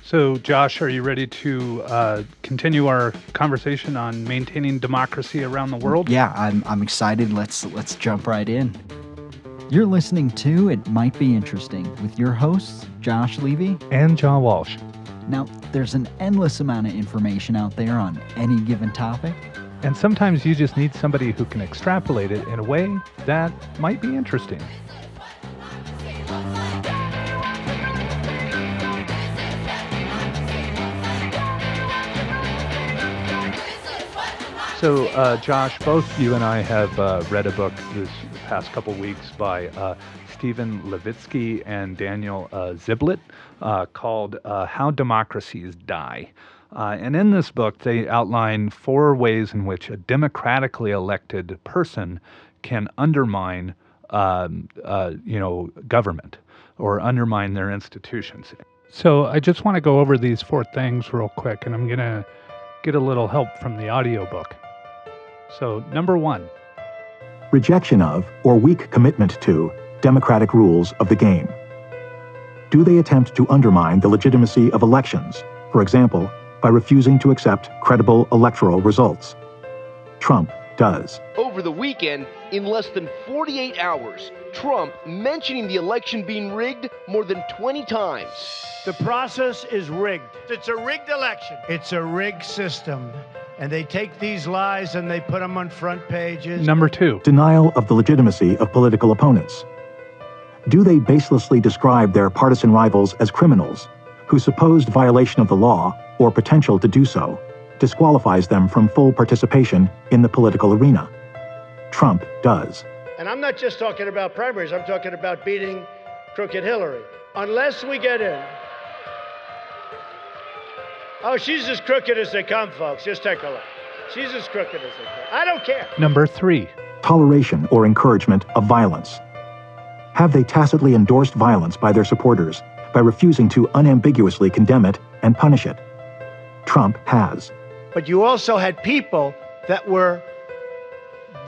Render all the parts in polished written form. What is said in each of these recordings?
So, Josh, are you ready to continue our conversation on maintaining democracy around the world? Yeah, I'm excited. Let's jump right in. You're listening to It Might Be Interesting with your hosts, Josh Levy And John Walsh. Now, there's an endless amount of information out there on any given topic. And sometimes you just need somebody who can extrapolate it in a way that might be interesting. So, Josh, both you and I have read a book this past couple weeks by Stephen Levitsky and Daniel Ziblatt called How Democracies Die. And in this book, they outline 4 ways in which a democratically elected person can undermine, government or undermine their institutions. So I just want to go over these 4 things real quick, and I'm going to get a little help from the audiobook. So, number 1. Rejection of, or weak commitment to, democratic rules of the game. Do they attempt to undermine the legitimacy of elections, for example, by refusing to accept credible electoral results? Trump does. Over the weekend, in less than 48 hours, Trump mentioning the election being rigged more than 20 times. The process is rigged. It's a rigged election. It's a rigged system. And they take these lies and they put them on front pages. Number 2. Denial of the legitimacy of political opponents. Do they baselessly describe their partisan rivals as criminals, whose supposed violation of the law, or potential to do so, disqualifies them from full participation in the political arena? Trump does. And I'm not just talking about primaries, I'm talking about beating crooked Hillary. Unless we get in. Oh, she's as crooked as they come, folks. Just take a look. She's as crooked as they come. I don't care. Number 3. Toleration or encouragement of violence. Have they tacitly endorsed violence by their supporters by refusing to unambiguously condemn it and punish it? Trump has. But you also had people that were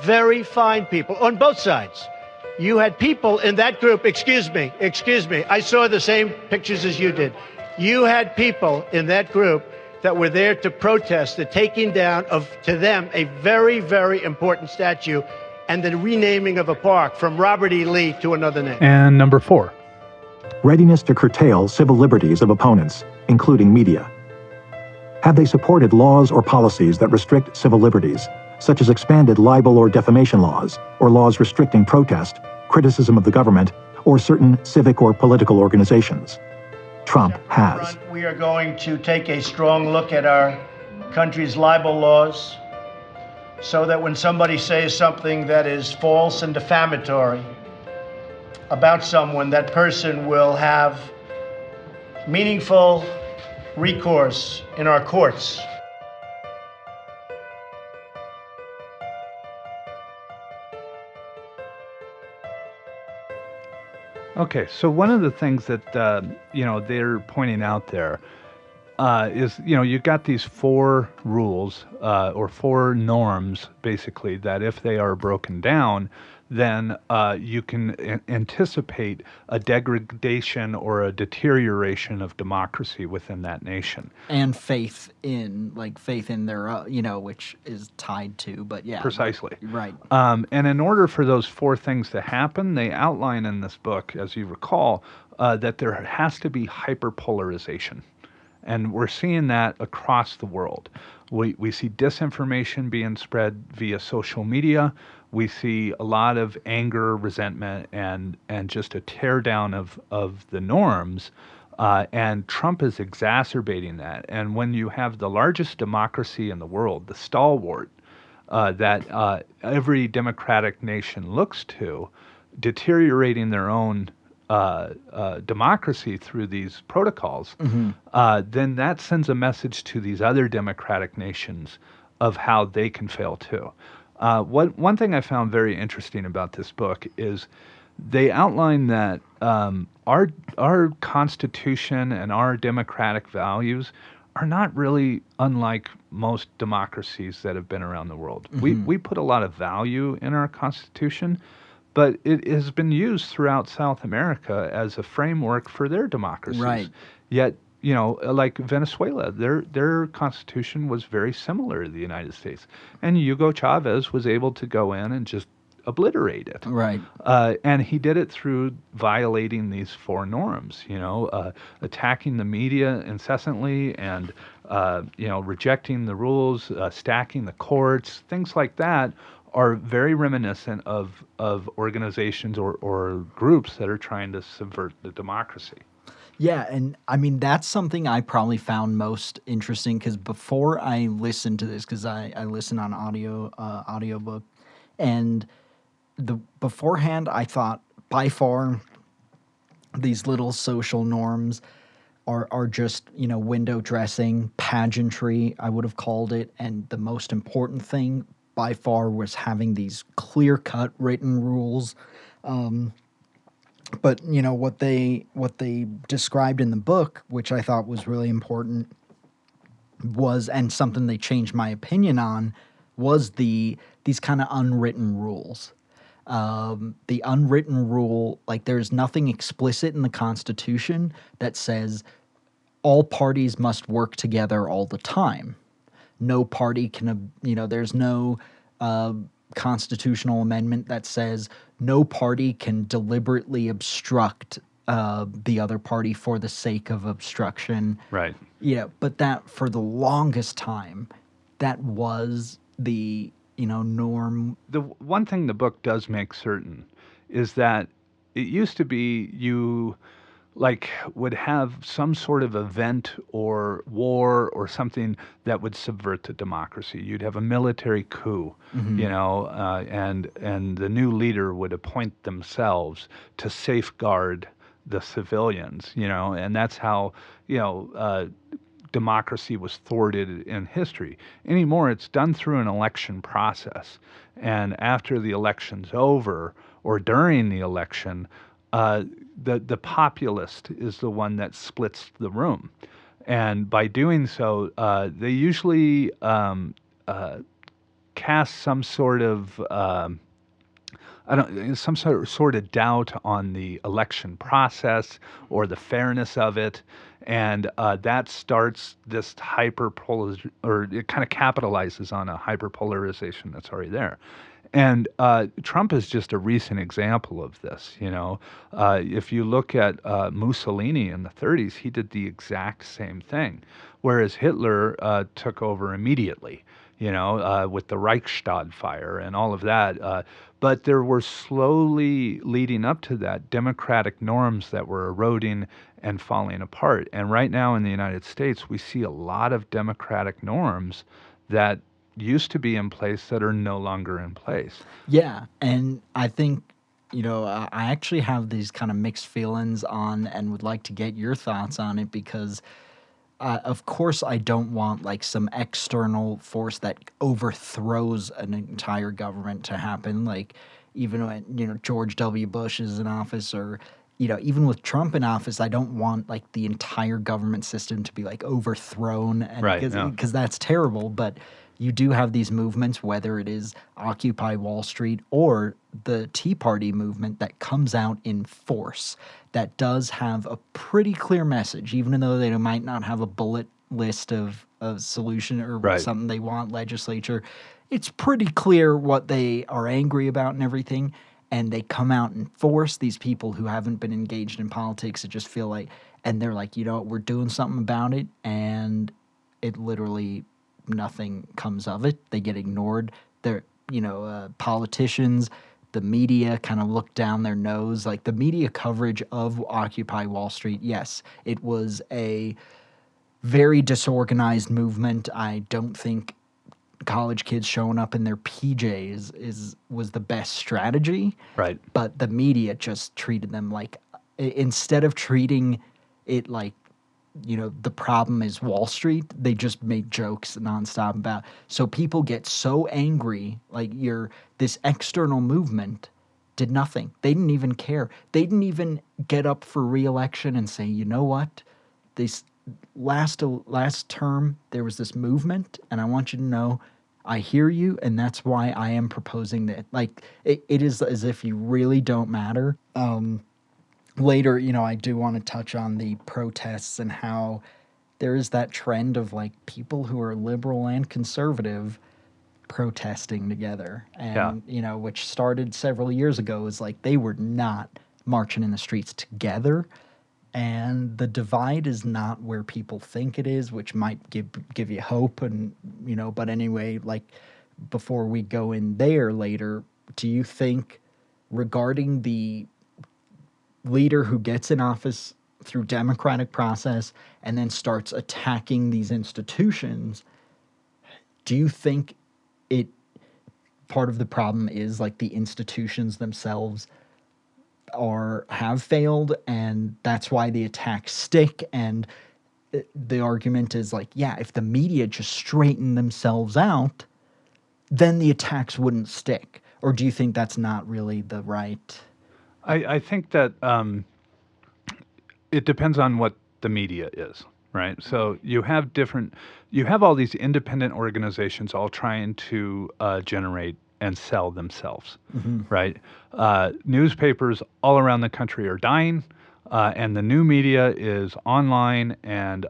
very fine people on both sides. You had people in that group, excuse me, I saw the same pictures as you did. You had people in that group that were there to protest the taking down of, to them, a very, very important statue and the renaming of a park from Robert E. Lee to another name. And number 4. Readiness to curtail civil liberties of opponents, including media. Have they supported laws or policies that restrict civil liberties, such as expanded libel or defamation laws, or laws restricting protest, criticism of the government, or certain civic or political organizations? Trump has. We are going to take a strong look at our country's libel laws so that when somebody says something that is false and defamatory about someone, that person will have meaningful recourse in our courts. Okay, so one of the things that they're pointing out there is you've got these 4 rules or 4 norms basically that if they are broken down, then you can anticipate a degradation or a deterioration of democracy within that nation. And faith in their, which is tied to, but yeah. Precisely. Right. And in order for those 4 things to happen, they outline in this book, as you recall, that there has to be hyperpolarization. And we're seeing that across the world. We see disinformation being spread via social media. We see a lot of anger, resentment, and just a tear down of the norms. And Trump is exacerbating that. And when you have the largest democracy in the world, the stalwart that every democratic nation looks to, deteriorating their own democracy through these protocols, then that sends a message to these other democratic nations of how they can fail too. One thing I found very interesting about this book is they outline that our Constitution and our democratic values are not really unlike most democracies that have been around the world. We put a lot of value in our Constitution, but it has been used throughout South America as a framework for their democracies. Right. Yet like Venezuela, their constitution was very similar to the United States, and Hugo Chavez was able to go in and just obliterate it. Right. And he did it through violating these four norms, attacking the media incessantly and, rejecting the rules, stacking the courts, things like that are very reminiscent of organizations or groups that are trying to subvert the democracy. Yeah, and I mean that's something I probably found most interesting because before I listened to this, because I listen on audiobook, and beforehand I thought by far these little social norms are just window dressing, pageantry I would have called it, and the most important thing by far was having these clear cut written rules. But what they described in the book, which I thought was really important, was, and something they changed my opinion on, was these kind of unwritten rules. The unwritten rule, like there's nothing explicit in the Constitution that says all parties must work together all the time. No party can, there's no constitutional amendment that says no party can deliberately obstruct the other party for the sake of obstruction. Right. But that for the longest time, that was the norm. The one thing the book does make certain is that it used to be you would have some sort of event or war or something that would subvert the democracy. You'd have a military coup, and the new leader would appoint themselves to safeguard the civilians, and that's how, democracy was thwarted in history. Anymore, it's done through an election process. And after the election's over or during the election, the populist is the one that splits the room. And by doing so, they usually cast some sort of some sort of doubt on the election process or the fairness of it, and that starts this or it kind of capitalizes on a hyperpolarization that's already there. And Trump is just a recent example of this. If you look at Mussolini in the 30s, he did the exact same thing, whereas Hitler took over immediately. With the Reichstag fire and all of that. But there were slowly leading up to that democratic norms that were eroding and falling apart. And right now in the United States, we see a lot of democratic norms that used to be in place that are no longer in place. Yeah, and I think, I actually have these kind of mixed feelings on and would like to get your thoughts on it because of course, I don't want some external force that overthrows an entire government to happen. Like even when George W. Bush is in office, or even with Trump in office, I don't want the entire government system to be overthrown, and right? Because that's terrible. But you do have these movements, whether it is Occupy Wall Street or the Tea Party movement, that comes out in force, that does have a pretty clear message, even though they might not have a bullet list of solution or right. something they want legislature. It's pretty clear what they are angry about and everything, and they come out in force. These people who haven't been engaged in politics, it just feel and they're like, we're doing something about it, and it literally nothing comes of it. They get ignored. They're, politicians, the media kind of look down their nose. The media coverage of Occupy Wall Street, yes, it was a very disorganized movement. I don't think college kids showing up in their PJs was the best strategy. Right. But the media just treated them instead of treating it the problem is Wall Street, they just make jokes nonstop about. So people get so angry, this external movement did nothing. They didn't even care. They didn't even get up for re-election and say, you know what? This last term, there was this movement, and I want you to know, I hear you, and that's why I am proposing that. It is as if you really don't matter. later, I do want to touch on the protests and how there is that trend of like people who are liberal and conservative protesting together. And, which started several years ago, is like they were not marching in the streets together. And the divide is not where people think it is, which might give you hope. And, but anyway, like before we go in there later, do you think regarding the leader who gets in office through democratic process and then starts attacking these institutions, do you think part of the problem is like the institutions themselves have failed, and that's why the attacks stick? And the argument is like, yeah, if the media just straighten themselves out, then the attacks wouldn't stick. Or do you think that's not really the right? I think that it depends on what the media is, right? So you have all these independent organizations all trying to generate and sell themselves, right? Newspapers all around the country are dying, and the new media is online, and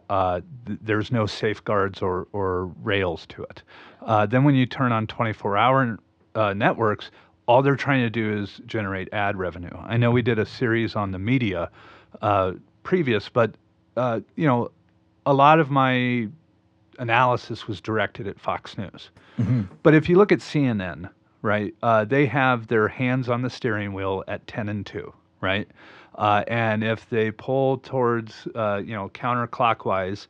there's no safeguards or rails to it. Then when you turn on 24-hour networks, all they're trying to do is generate ad revenue. I know we did a series on the media previous, but a lot of my analysis was directed at Fox News. But if you look at CNN, right, they have their hands on the steering wheel at 10 and 2, right? And if they pull towards, counterclockwise,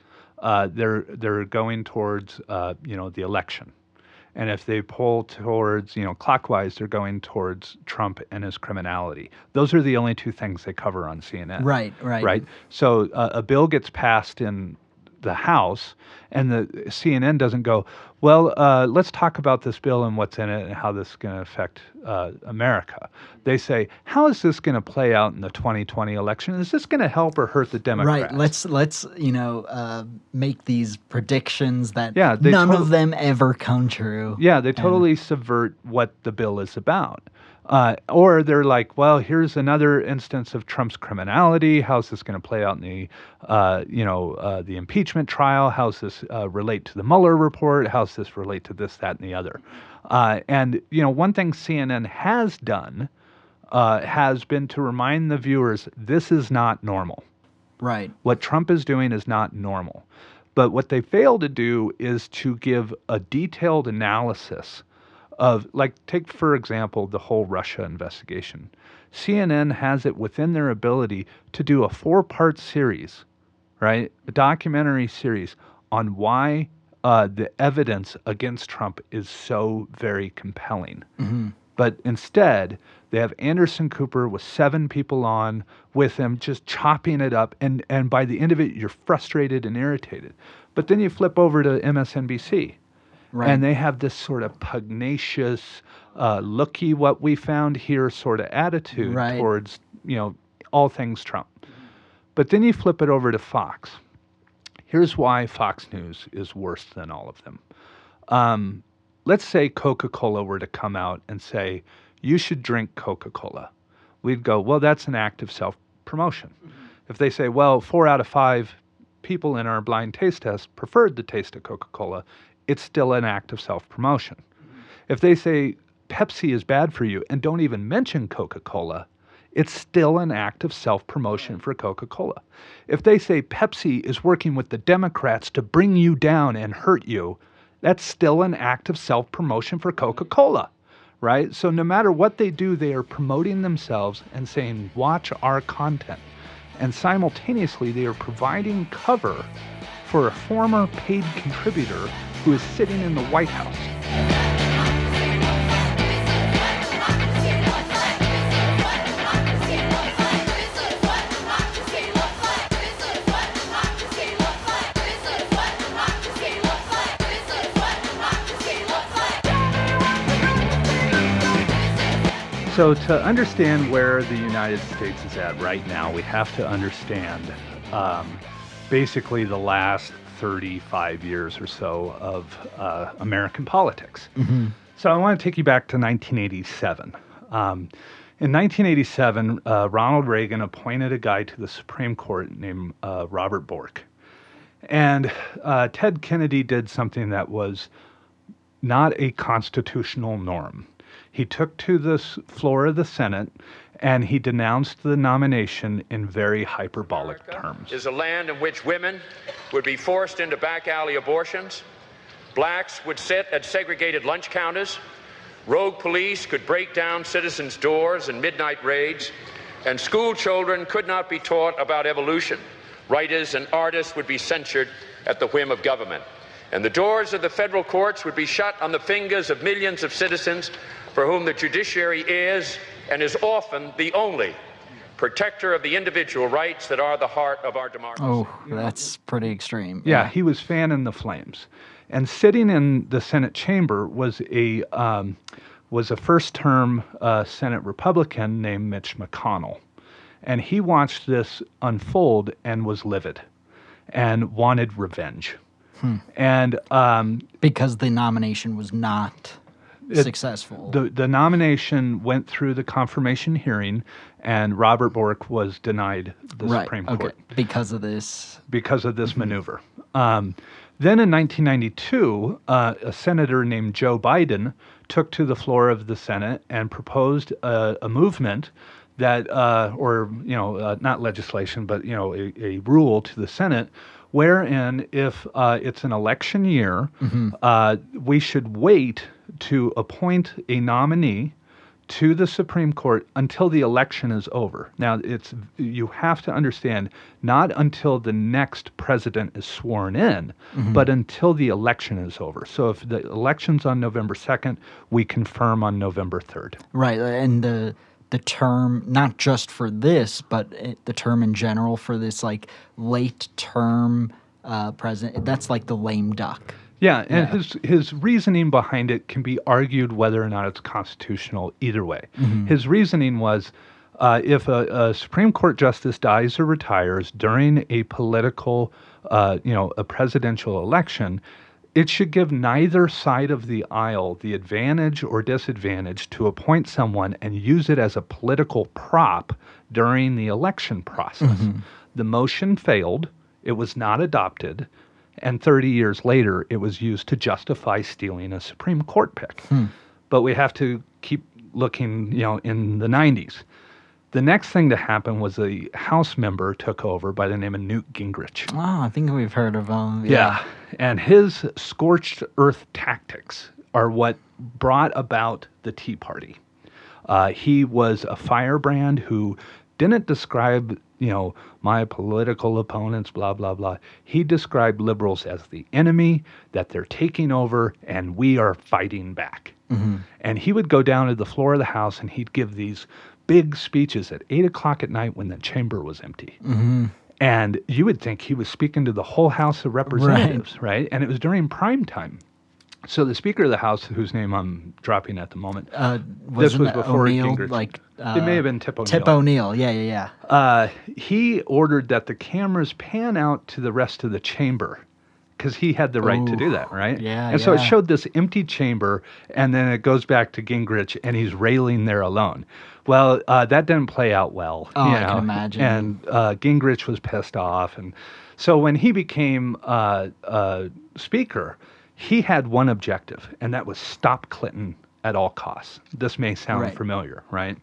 they're going towards, the election. And if they pull towards, clockwise, they're going towards Trump and his criminality. Those are the only two things they cover on CNN. Right. So a bill gets passed in the House, and the CNN doesn't go, well, let's talk about this bill and what's in it and how this is going to affect America. They say, how is this going to play out in the 2020 election? Is this going to help or hurt the Democrats? Right. Let's make these predictions that none of them ever come true. Yeah, they totally subvert what the bill is about. Or they're like, well, here's another instance of Trump's criminality. How's this going to play out in the impeachment trial? How's this relate to the Mueller report? How's this relate to this, that, and the other? And one thing CNN has done has been to remind the viewers this is not normal. Right. What Trump is doing is not normal. But what they fail to do is to give a detailed analysis of, like, take, for example, the whole Russia investigation. CNN has it within their ability to do a 4-part series, right? A documentary series on why the evidence against Trump is so very compelling. But instead, they have Anderson Cooper with 7 people on with him, just chopping it up. And by the end of it, you're frustrated and irritated. But then you flip over to MSNBC. Right. And they have this sort of pugnacious, looky what we found here sort of attitude towards, all things Trump. But then you flip it over to Fox. Here's why Fox News is worse than all of them. Let's say Coca-Cola were to come out and say, you should drink Coca-Cola. We'd go, well, that's an act of self-promotion. If they say, well, 4 out of 5 people in our blind taste test preferred the taste of Coca-Cola, it's still an act of self-promotion. If they say Pepsi is bad for you and don't even mention Coca-Cola, it's still an act of self-promotion for Coca-Cola. If they say Pepsi is working with the Democrats to bring you down and hurt you, that's still an act of self-promotion for Coca-Cola, right? So no matter what they do, they are promoting themselves and saying, watch our content. And simultaneously, they are providing cover for a former paid contributor who is sitting in the White House. So to understand where the United States is at right now, we have to understand basically the last 35 years or so of American politics. So I want to take you back to 1987. In 1987, Ronald Reagan appointed a guy to the Supreme Court named Robert Bork. And Ted Kennedy did something that was not a constitutional norm. He took to the floor of the Senate and he denounced the nomination in very hyperbolic terms. Is a land in which women would be forced into back alley abortions, blacks would sit at segregated lunch counters, rogue police could break down citizens' doors in midnight raids, and school children could not be taught about evolution. Writers and artists would be censured at the whim of government. And the doors of the federal courts would be shut on the fingers of millions of citizens for whom the judiciary is and is often the only protector of the individual rights that are the heart of our democracy. Oh, that's pretty extreme. Yeah, he was fanning the flames. And sitting in the Senate chamber was a first-term Senate Republican named Mitch McConnell. And he watched this unfold and was livid and wanted revenge. And because the nomination was not successful. The nomination went through the confirmation hearing, and Robert Bork was denied the Supreme Court. Because of this. Because of this maneuver. Then in 1992, a senator named Joe Biden took to the floor of the Senate and proposed a movement that, not legislation, but, a rule to the Senate wherein if it's an election year, we should wait to appoint a nominee to the Supreme Court until the election is over. Now, you have to understand, not until the next president is sworn in, but until the election is over. So if the election's on November 2nd, we confirm on November 3rd. Right, and the term, not just for this, but the term in general for this, like, late-term president, that's like the lame duck. Yeah, and his reasoning behind it can be argued whether or not it's constitutional either way. His reasoning was if a Supreme Court justice dies or retires during a political, a presidential election, it should give neither side of the aisle the advantage or disadvantage to appoint someone and use it as a political prop during the election process. The motion failed. It was not adopted. And 30 years later, it was used to justify stealing a Supreme Court pick. But we have to keep looking, in the 90s. The next thing to happen was a House member took over by the name of Newt Gingrich. Oh, I think we've heard of him. Yeah. And his scorched earth tactics are what brought about the Tea Party. He was a firebrand who didn't describe, my political opponents, blah, blah, blah. He described liberals as the enemy, that they're taking over, and we are fighting back. And he would go down to the floor of the House and he'd give these big speeches at 8 o'clock at night when the chamber was empty. And you would think he was speaking to the whole House of Representatives, right? And it was during prime time. So the Speaker of the House, whose name I'm dropping at the moment, this was before O'Neill, Gingrich. It may have been Tip O'Neill. Tip O'Neill, yeah. He ordered that the cameras pan out to the rest of the chamber because he had the right to do that, right? Yeah, and so it showed this empty chamber, and then it goes back to Gingrich, and he's railing there alone. Well, that didn't play out well. Oh, I can imagine. And Gingrich was pissed off. And so when he became Speaker, he had one objective, and that was stop Clinton at all costs. This may sound familiar, right?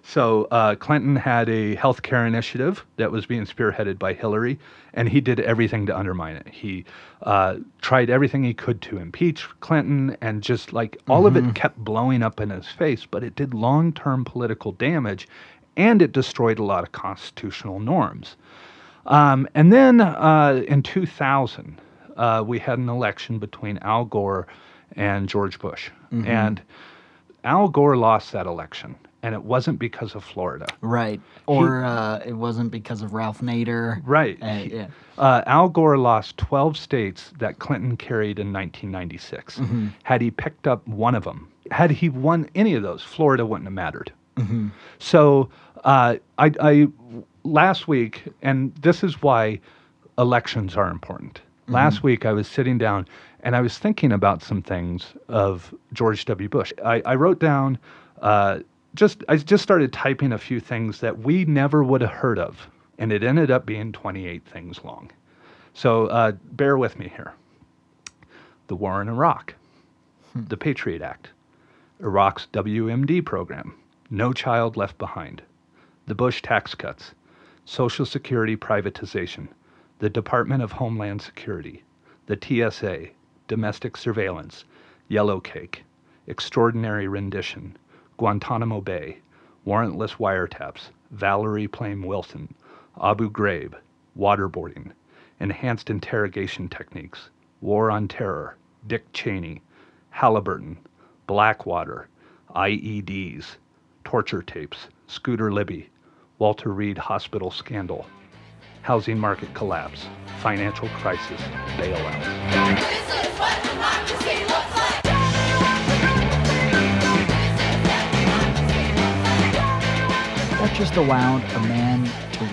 So Clinton had a health care initiative that was being spearheaded by Hillary, and he did everything to undermine it. He tried everything he could to impeach Clinton, and just like all of it kept blowing up in his face, but it did long-term political damage, and it destroyed a lot of constitutional norms. And then in 2000, we had an election between Al Gore and George Bush. And Al Gore lost that election. And it wasn't because of Florida. Right. Or it wasn't because of Ralph Nader. Right. Al Gore lost 12 states that Clinton carried in 1996. Had he picked up one of them, had he won any of those, Florida wouldn't have mattered. So I last week, and this is why elections are important. Last week I was sitting down and I was thinking about some things of George W. Bush. I wrote down I just started typing a few things that we never would have heard of, and it ended up being 28 things long. So bear with me here. The war in Iraq, the Patriot Act, Iraq's WMD program, No Child Left Behind, the Bush tax cuts, Social Security privatization, the Department of Homeland Security, the TSA, domestic surveillance, Yellow Cake, extraordinary rendition, Guantanamo Bay, warrantless wiretaps, Valerie Plame Wilson, Abu Ghraib, waterboarding, enhanced interrogation techniques, war on terror, Dick Cheney, Halliburton, Blackwater, IEDs, torture tapes, Scooter Libby, Walter Reed hospital scandal, housing market collapse, financial crisis, bailouts. This is what democracy looks like. That just allowed a man to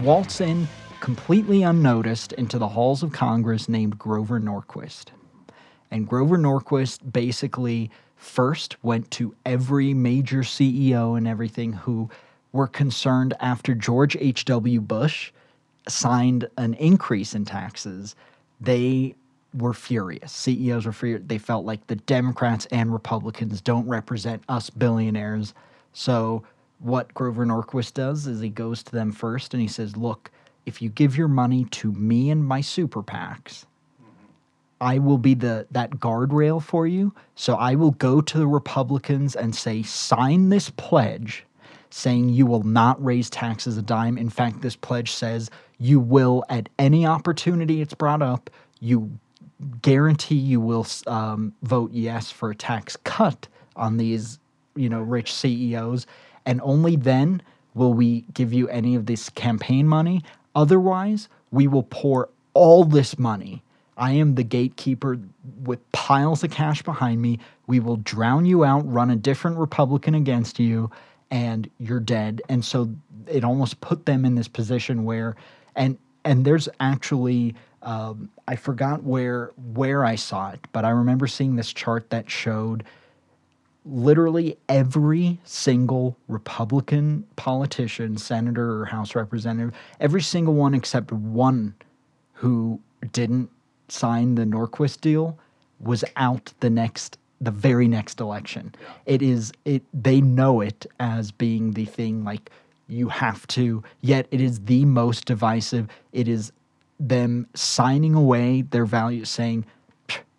waltz in completely unnoticed into the halls of Congress named Grover Norquist. And Grover Norquist basically first went to every major CEO and everything who were concerned after George H.W. Bush signed an increase in taxes. They were furious. CEOs were furious. They felt like the Democrats and Republicans don't represent us billionaires. So what Grover Norquist does is he goes to them first and he says, look, if you give your money to me and my super PACs, I will be that guardrail for you. So I will go to the Republicans and say, sign this pledge saying you will not raise taxes a dime. In fact, this pledge says you will, at any opportunity it's brought up, you guarantee you will vote yes for a tax cut on these, rich CEOs. And only then will we give you any of this campaign money. Otherwise, we will pour all this money. I am the gatekeeper with piles of cash behind me. We will drown you out, run a different Republican against you, and you're dead. And so it almost put them in this position where, and there's actually, I forgot where I saw it, but I remember seeing this chart that showed literally every single Republican politician, senator or House representative, every single one except one who didn't sign the Norquist deal was out the very next election. Yeah. They know it as being the thing like you have to, yet it is the most divisive. It is them signing away their values, saying,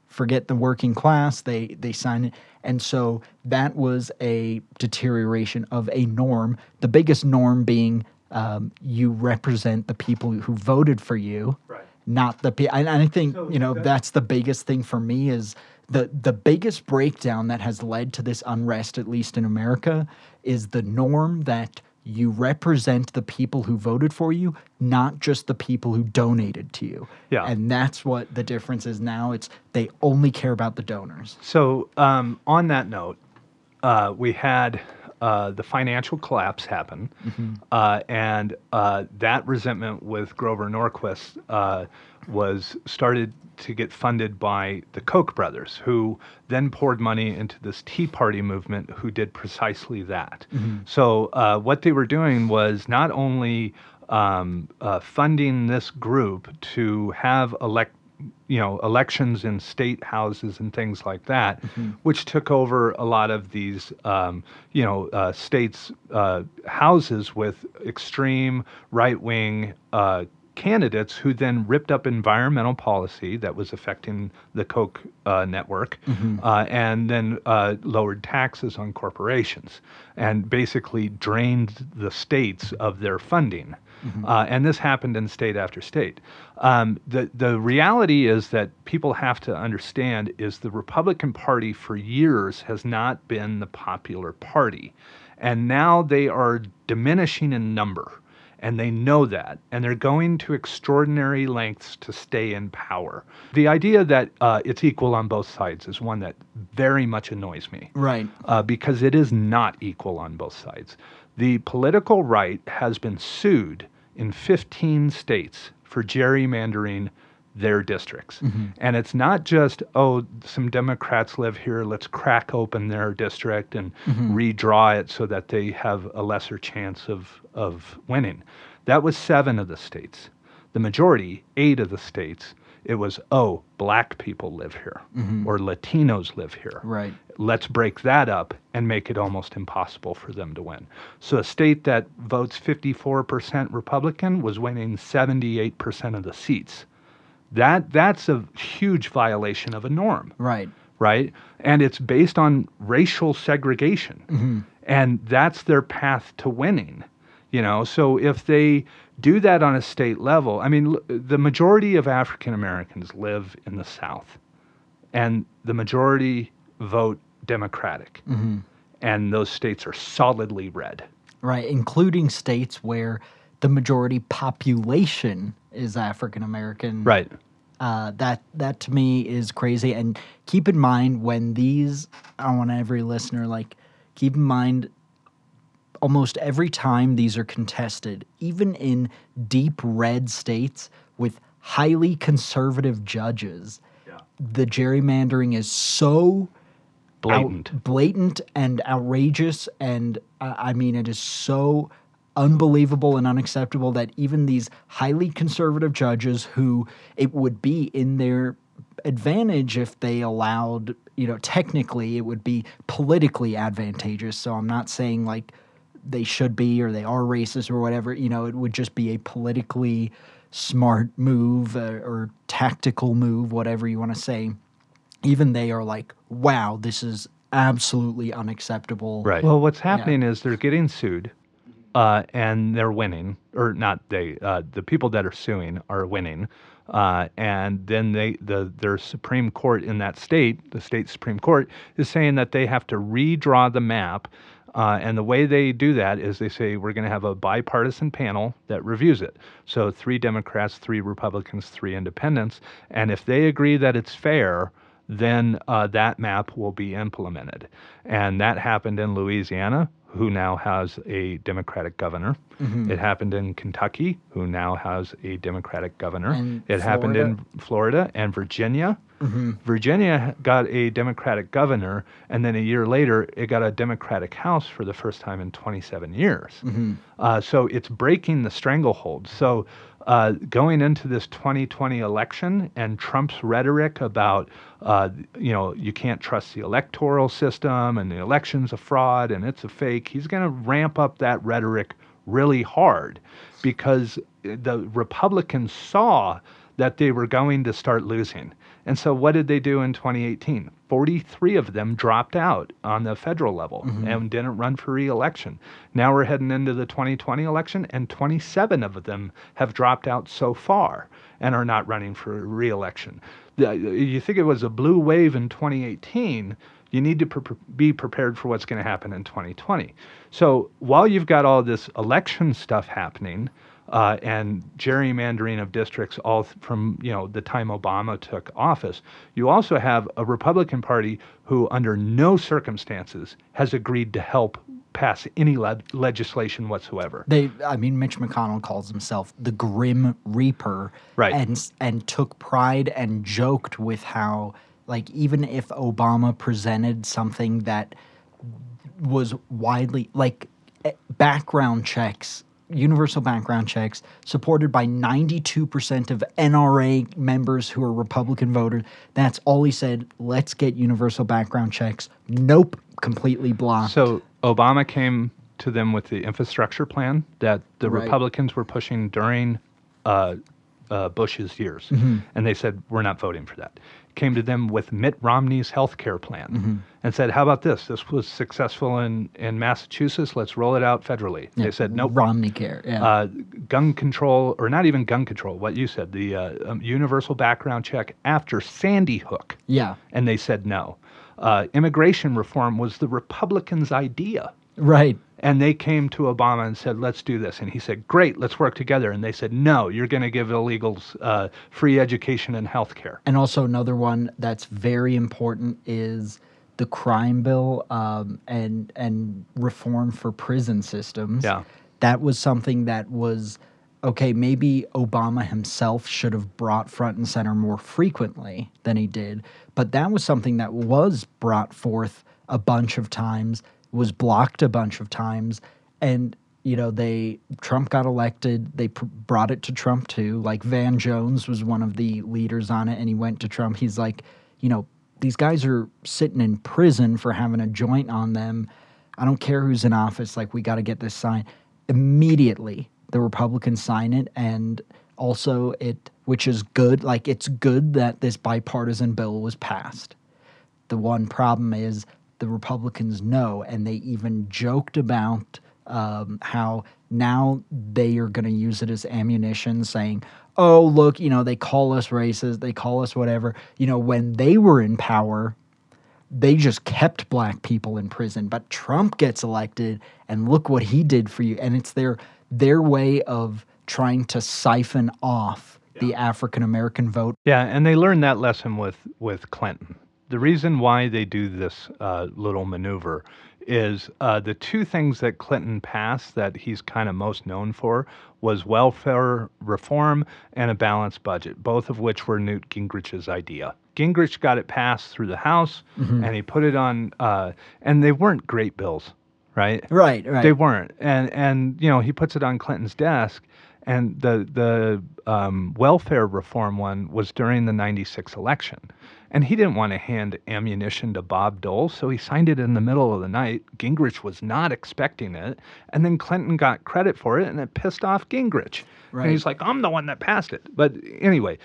forget the working class, they sign it. And so that was a deterioration of a norm, the biggest norm being you represent the people who voted for you, right, not the people. And I think, that's the biggest thing for me is the biggest breakdown that has led to this unrest, at least in America, is the norm that you represent the people who voted for you, not just the people who donated to you. Yeah. And that's what the difference is now. It's they only care about the donors. So on that note, we had the financial collapse happen, and that resentment with Grover Norquist was started to get funded by the Koch brothers, who then poured money into this Tea Party movement, who did precisely that. So what they were doing was not only funding this group to have elections in state houses and things like that, which took over a lot of these, states' houses with extreme right-wing candidates who then ripped up environmental policy that was affecting the Koch network, and then lowered taxes on corporations and basically drained the states of their funding. And this happened in state after state. The reality is that people have to understand is the Republican Party for years has not been the popular party. And now they are diminishing in number. And they know that, and they're going to extraordinary lengths to stay in power. The idea that it's equal on both sides is one that very much annoys me. Right. Because it is not equal on both sides. The political right has been sued in 15 states for gerrymandering their districts. And it's not just, oh, some Democrats live here, let's crack open their district and redraw it so that they have a lesser chance of winning. That was 7 of the states. The majority, 8 of the states, it was, oh, black people live here or Latinos live here. Right. Let's break that up and make it almost impossible for them to win. So a state that votes 54% Republican was winning 78% of the seats. That's a huge violation of a norm. Right. Right? And it's based on racial segregation. And that's their path to winning. You know, so if they do that on a state level, I mean, the majority of African Americans live in the South, and the majority vote Democratic. And those states are solidly red. Right, including states where the majority population is African American. Right. That to me is crazy. And keep in mind when these, I want every listener, like, keep in mind almost every time these are contested, even in deep red states with highly conservative judges, the gerrymandering is so blatant and outrageous, and I mean, it is so unbelievable and unacceptable that even these highly conservative judges, who it would be in their advantage if they allowed, you know, technically it would be politically advantageous. So I'm not saying like they should be or they are racist or whatever, you know, it would just be a politically smart move or tactical move, whatever you want to say. Even they are like, wow, this is absolutely unacceptable. Right. Well, what's happening is they're getting sued and they're winning, or not they, the people that are suing are winning. And then their Supreme Court in that state, the state Supreme Court, is saying that they have to redraw the map. And the way they do that is they say, we're going to have a bipartisan panel that reviews it. So 3 Democrats, 3 Republicans, 3 independents. And if they agree that it's fair, then that map will be implemented. And that happened in Louisiana, who now has a Democratic governor. It happened in Kentucky, who now has a Democratic governor. And it happened in Florida and Virginia. Virginia got a Democratic governor, and then a year later, it got a Democratic House for the first time in 27 years. So it's breaking the stranglehold. So going into this 2020 election and Trump's rhetoric about, you know, you can't trust the electoral system and the election's a fraud and it's a fake, he's going to ramp up that rhetoric really hard because the Republicans saw that they were going to start losing. And so what did they do in 2018? 43 of them dropped out on the federal level and didn't run for re-election. Now we're heading into the 2020 election, and 27 of them have dropped out so far and are not running for re-election. You think it was a blue wave in 2018, you need to be prepared for what's going to happen in 2020. So while you've got all this election stuff happening, and gerrymandering of districts all from, you know, the time Obama took office, you also have a Republican Party who under no circumstances has agreed to help pass any legislation whatsoever. I mean, Mitch McConnell calls himself the Grim Reaper, right? And took pride and joked with how, like, even if Obama presented something that was widely, like, background checks, universal background checks, supported by 92% of NRA members who are Republican voters. That's all he said. Let's get universal background checks. Nope, completely blocked. So Obama came to them with the infrastructure plan that the Republicans were pushing during Bush's years. And they said, we're not voting for that. Came to them with Mitt Romney's health care plan and said, how about this? This was successful in Massachusetts. Let's roll it out federally. They said, nope. Romney care. Gun control, or not even gun control, what you said, the universal background check after Sandy Hook. And they said no. Immigration reform was the Republicans' idea. Right. And they came to Obama and said, let's do this. And he said, great, let's work together. And they said, no, you're going to give illegals free education and health care. And also another one that's very important is the crime bill and reform for prison systems. That was something that was okay, maybe Obama himself should have brought front and center more frequently than he did. But that was something that was brought forth a bunch of times, was blocked a bunch of times. And, you know, Trump got elected. They brought it to Trump too. Like Van Jones was one of the leaders on it, and he went to Trump. He's like, you know, these guys are sitting in prison for having a joint on them. I don't care who's in office. Like, we got to get this signed. Immediately, the Republicans sign it, and also which is good. Like, it's good that this bipartisan bill was passed. The one problem is the Republicans know, and they even joked about how now they are going to use it as ammunition, saying, oh, look, you know, they call us racist, they call us whatever. You know, when they were in power, they just kept black people in prison. But Trump gets elected, and look what he did for you. And it's their way of trying to siphon off the African-American vote. Yeah, and they learned that lesson with Clinton. The reason why they do this little maneuver is the two things that Clinton passed that he's kind of most known for was welfare reform and a balanced budget, both of which were Newt Gingrich's idea. Gingrich got it passed through the House, and he put it on, and they weren't great bills, right? Right. They weren't, and you know, he puts it on Clinton's desk, and the welfare reform one was during the '96 election. And he didn't want to hand ammunition to Bob Dole, so he signed it in the middle of the night. Gingrich was not expecting it. And then Clinton got credit for it, and it pissed off Gingrich. Right. And he's like, I'm the one that passed it. But anyway,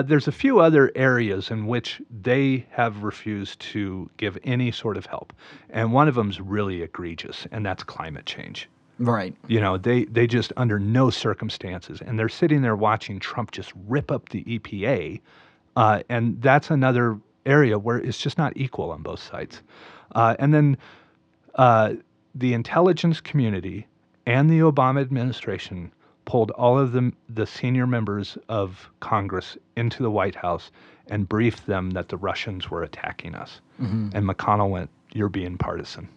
there's a few other areas in which they have refused to give any sort of help. And one of them is really egregious, and that's climate change. Right. You know, they just, under no circumstances, and they're sitting there watching Trump just rip up the EPA. And that's another area where it's just not equal on both sides. And then the intelligence community and the Obama administration pulled all of the senior members of Congress into the White House and briefed them that the Russians were attacking us. And McConnell went, you're being partisan.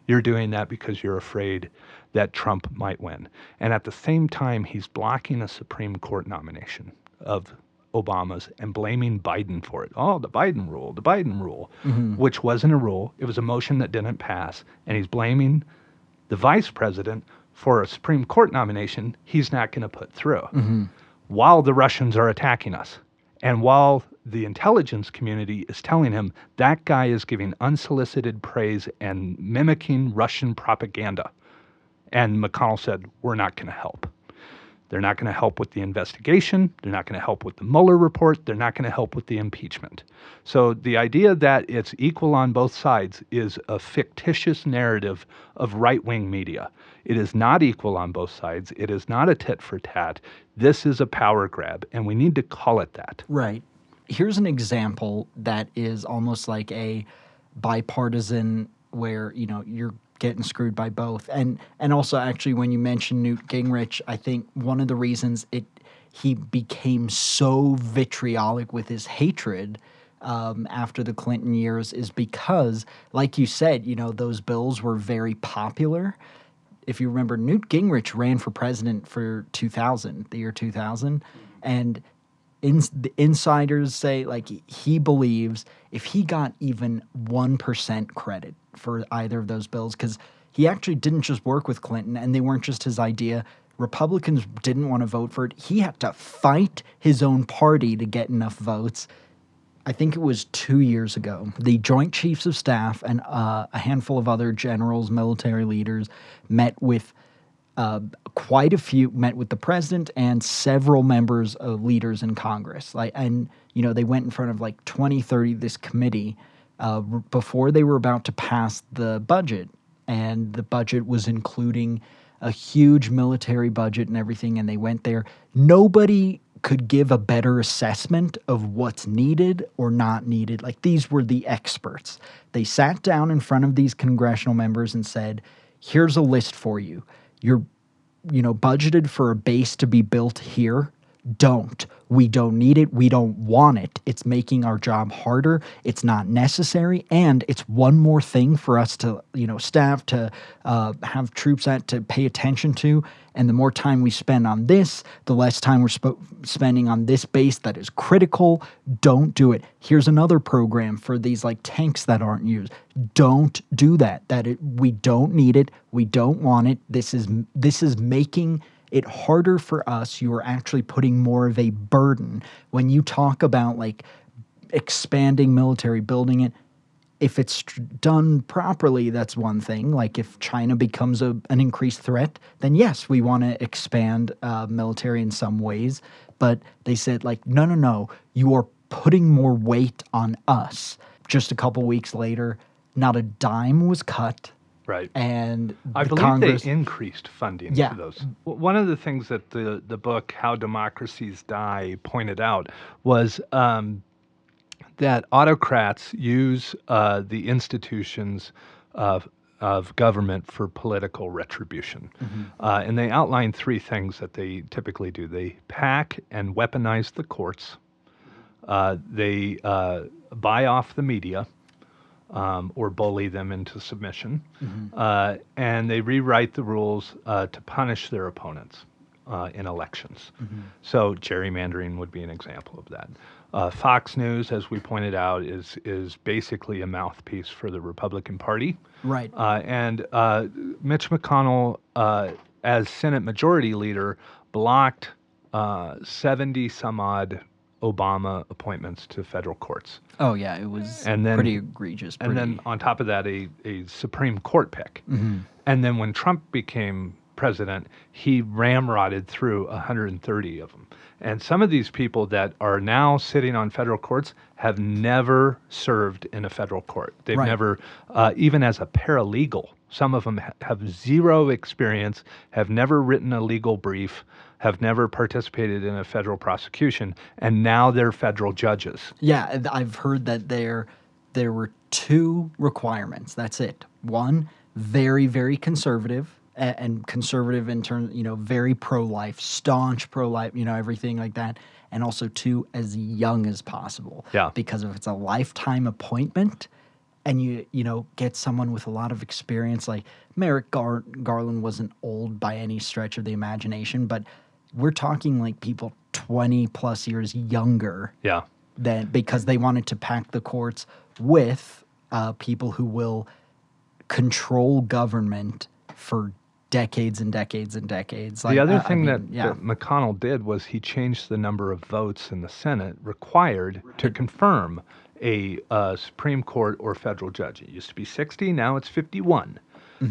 You're doing that because you're afraid that Trump might win. And at the same time, he's blocking a Supreme Court nomination of Obama's and blaming Biden for it. Oh, the Biden rule, which wasn't a rule. It was a motion that didn't pass. And he's blaming the vice president for a Supreme Court nomination he's not going to put through while the Russians are attacking us. And while the intelligence community is telling him that guy is giving unsolicited praise and mimicking Russian propaganda. And McConnell said, we're not going to help. They're not going to help with the investigation. They're not going to help with the Mueller report. They're not going to help with the impeachment. So the idea that it's equal on both sides is a fictitious narrative of right-wing media. It is not equal on both sides. It is not a tit for tat. This is a power grab, and we need to call it that. Right. Here's an example that is almost like a bipartisan where, you know, you're getting screwed by both. And also, actually, when you mention Newt Gingrich, I think one of the reasons he became so vitriolic with his hatred after the Clinton years is because, like you said, you know, those bills were very popular. If you remember, Newt Gingrich ran for president for the year 2000, and the insiders say, like, he believes if he got even 1% credit for either of those bills, because he actually didn't just work with Clinton, and they weren't just his idea. Republicans didn't want to vote for it. He had to fight his own party to get enough votes. I think it was 2 years ago, the Joint Chiefs of Staff and a handful of other generals, military leaders, met with met with the president and several members of leaders in Congress. And they went in front of 20, 30, this committee before they were about to pass the budget. And the budget was including a huge military budget and everything. And they went there. Nobody could give a better assessment of what's needed or not needed. These were the experts. They sat down in front of these congressional members and said, here's a list for you. You're, budgeted for a base to be built here. don't. We don't need it. We don't want it. It's making our job harder. It's not necessary. And it's one more thing for us to, staff, to have troops to pay attention to. And the more time we spend on this, the less time we're spending on this base that is critical. Don't do it. Here's another program for these tanks that aren't used. Don't do that. We don't need it. We don't want it. This is making it harder for us. You are actually putting more of a burden. When you talk about expanding military, building it, if it's done properly, that's one thing. If China becomes an increased threat, then yes, we want to expand military in some ways. But they said no, you are putting more weight on us. Just a couple weeks later, not a dime was cut. Right. And I believe Congress, they increased funding Yeah. for those. One of the things that the book, How Democracies Die, pointed out was that autocrats use the institutions of government for political retribution. And they outline three things that they typically do. They pack and weaponize the courts. They buy off the media. Or bully them into submission. And they rewrite the rules to punish their opponents in elections. So gerrymandering would be an example of that. Fox News, as we pointed out, is basically a mouthpiece for the Republican Party. Right. And Mitch McConnell, as Senate Majority Leader, blocked 70 some odd Obama appointments to federal courts. Oh, yeah, it was And then- pretty egregious. And then on top of that, a Supreme Court pick. And then when Trump became president, he ramrodded through 130 of them. And some of these people that are now sitting on federal courts have never served in a federal court. They've Right. never, even as a paralegal, some of them have zero experience, have never written a legal brief, have never participated in a federal prosecution, and now they're federal judges. Yeah, I've heard that there were two requirements. That's it. One, very, very conservative, and conservative in terms, very pro-life, staunch pro-life, everything like that. And also two, as young as possible. Yeah. Because if it's a lifetime appointment and you get someone with a lot of experience, like Merrick Garland wasn't old by any stretch of the imagination, but we're talking people 20 plus years younger Yeah. because they wanted to pack the courts with people who will control government for decades and decades and decades. The other thing that that McConnell did was he changed the number of votes in the Senate required to confirm a Supreme Court or federal judge. It used to be 60, now it's 51.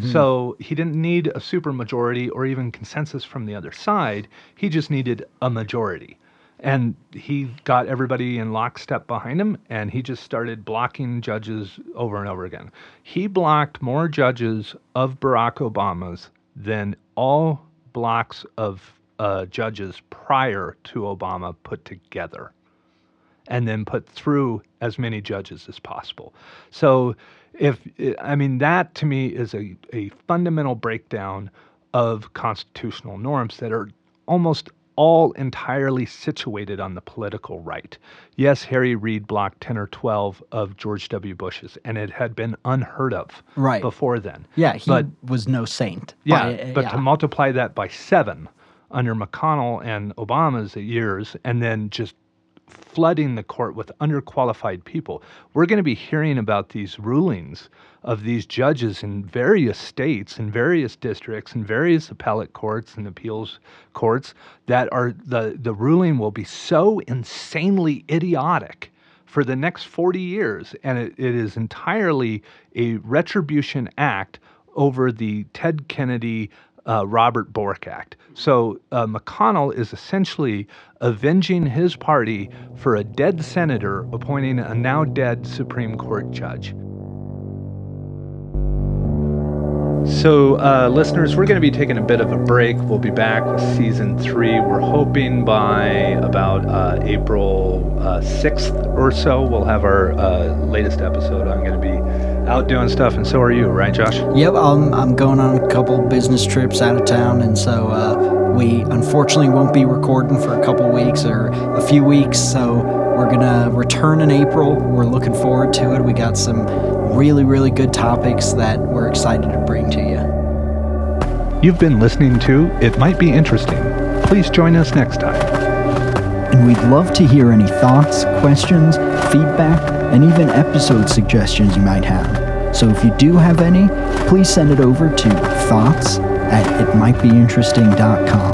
So he didn't need a supermajority or even consensus from the other side. He just needed a majority. And he got everybody in lockstep behind him, and he just started blocking judges over and over again. He blocked more judges of Barack Obama's than all blocks of judges prior to Obama put together, and then put through as many judges as possible. So that to me is a fundamental breakdown of constitutional norms that are almost all entirely situated on the political right. Yes, Harry Reid blocked 10 or 12 of George W. Bush's, and it had been unheard of before then. Yeah, he was no saint. But to multiply that by 7 under McConnell and Obama's years, and then just flooding the court with underqualified people. We're going to be hearing about these rulings of these judges in various states, in various districts, in various appellate courts and appeals courts that are the ruling will be so insanely idiotic for the next 40 years. And it is entirely a retribution act over the Ted Kennedy Robert Bork Act. So McConnell is essentially avenging his party for a dead senator appointing a now dead Supreme Court judge. So, listeners, we're going to be taking a bit of a break. We'll be back with season 3. We're hoping by about April 6th or so, we'll have our latest episode. I'm going to be out doing stuff, and so are you, right, Josh? Yep, I'm going on a couple business trips out of town, and so We unfortunately won't be recording for a couple weeks or a few weeks, so we're going to return in April. We're looking forward to it. We got some really, really good topics that we're excited to bring to you. You've been listening to It Might Be Interesting. Please join us next time. And we'd love to hear any thoughts, questions, feedback, and even episode suggestions you might have. So if you do have any, please send it over to thoughts@itmightbeinteresting.com.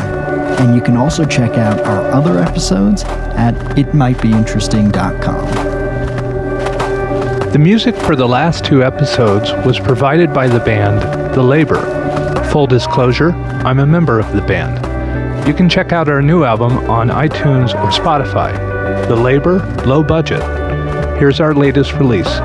And you can also check out our other episodes at itmightbeinteresting.com. The music for the last 2 episodes was provided by the band The Labor. Full disclosure, I'm a member of the band. You can check out our new album on iTunes or Spotify. The Labor, Low Budget. Here's our latest release,